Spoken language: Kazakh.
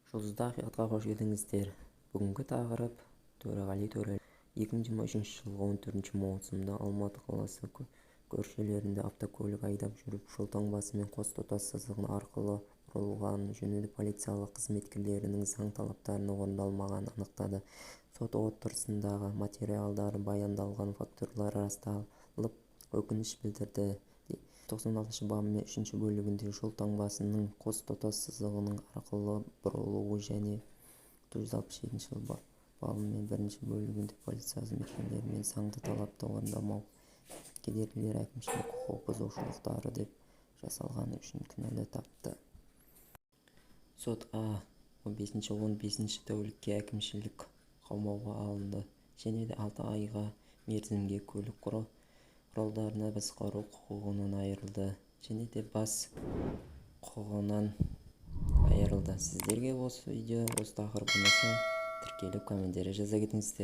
Жұлдызды ақиқатқа қош келдіңіздер. Бүгінгі тақырып Төреғали Төрәлиев. 2023 жылғы 14 маусымда Алматы қаласы көшелерінде автокөлік айдап жүріп жол таңбасы мен қос тұтас сызығы арқылы бұрылғаны жөнінде полиция қызметкерлерінің заң талаптарының орындалмағанын анықтады. Сот отырысындағы материалдары баяндалған фактылар расталып, өкініш білдірді. 96 бабымен 3 бөлігінде жол таңбасының қос тұтас сызығының арқылы бұрылуы және 967 бабымен 1 бөлігінде полиция қызметкерлерімен заңды талапты орындамау кедергілері әкімшілік құқық бұзушылықтары деп жасалғаны үшін кінәлі тапты. Сот 15 тәулікке әкімшілік қамауға алынды және де 6 айға мерзімге көлік құралдарына басқару құқығынан айырылды және де бас құқығынан айырылды. Сіздерге осы видео осы тақырып ұнаса, тіркеліп комментарий жаза кетіңіздер.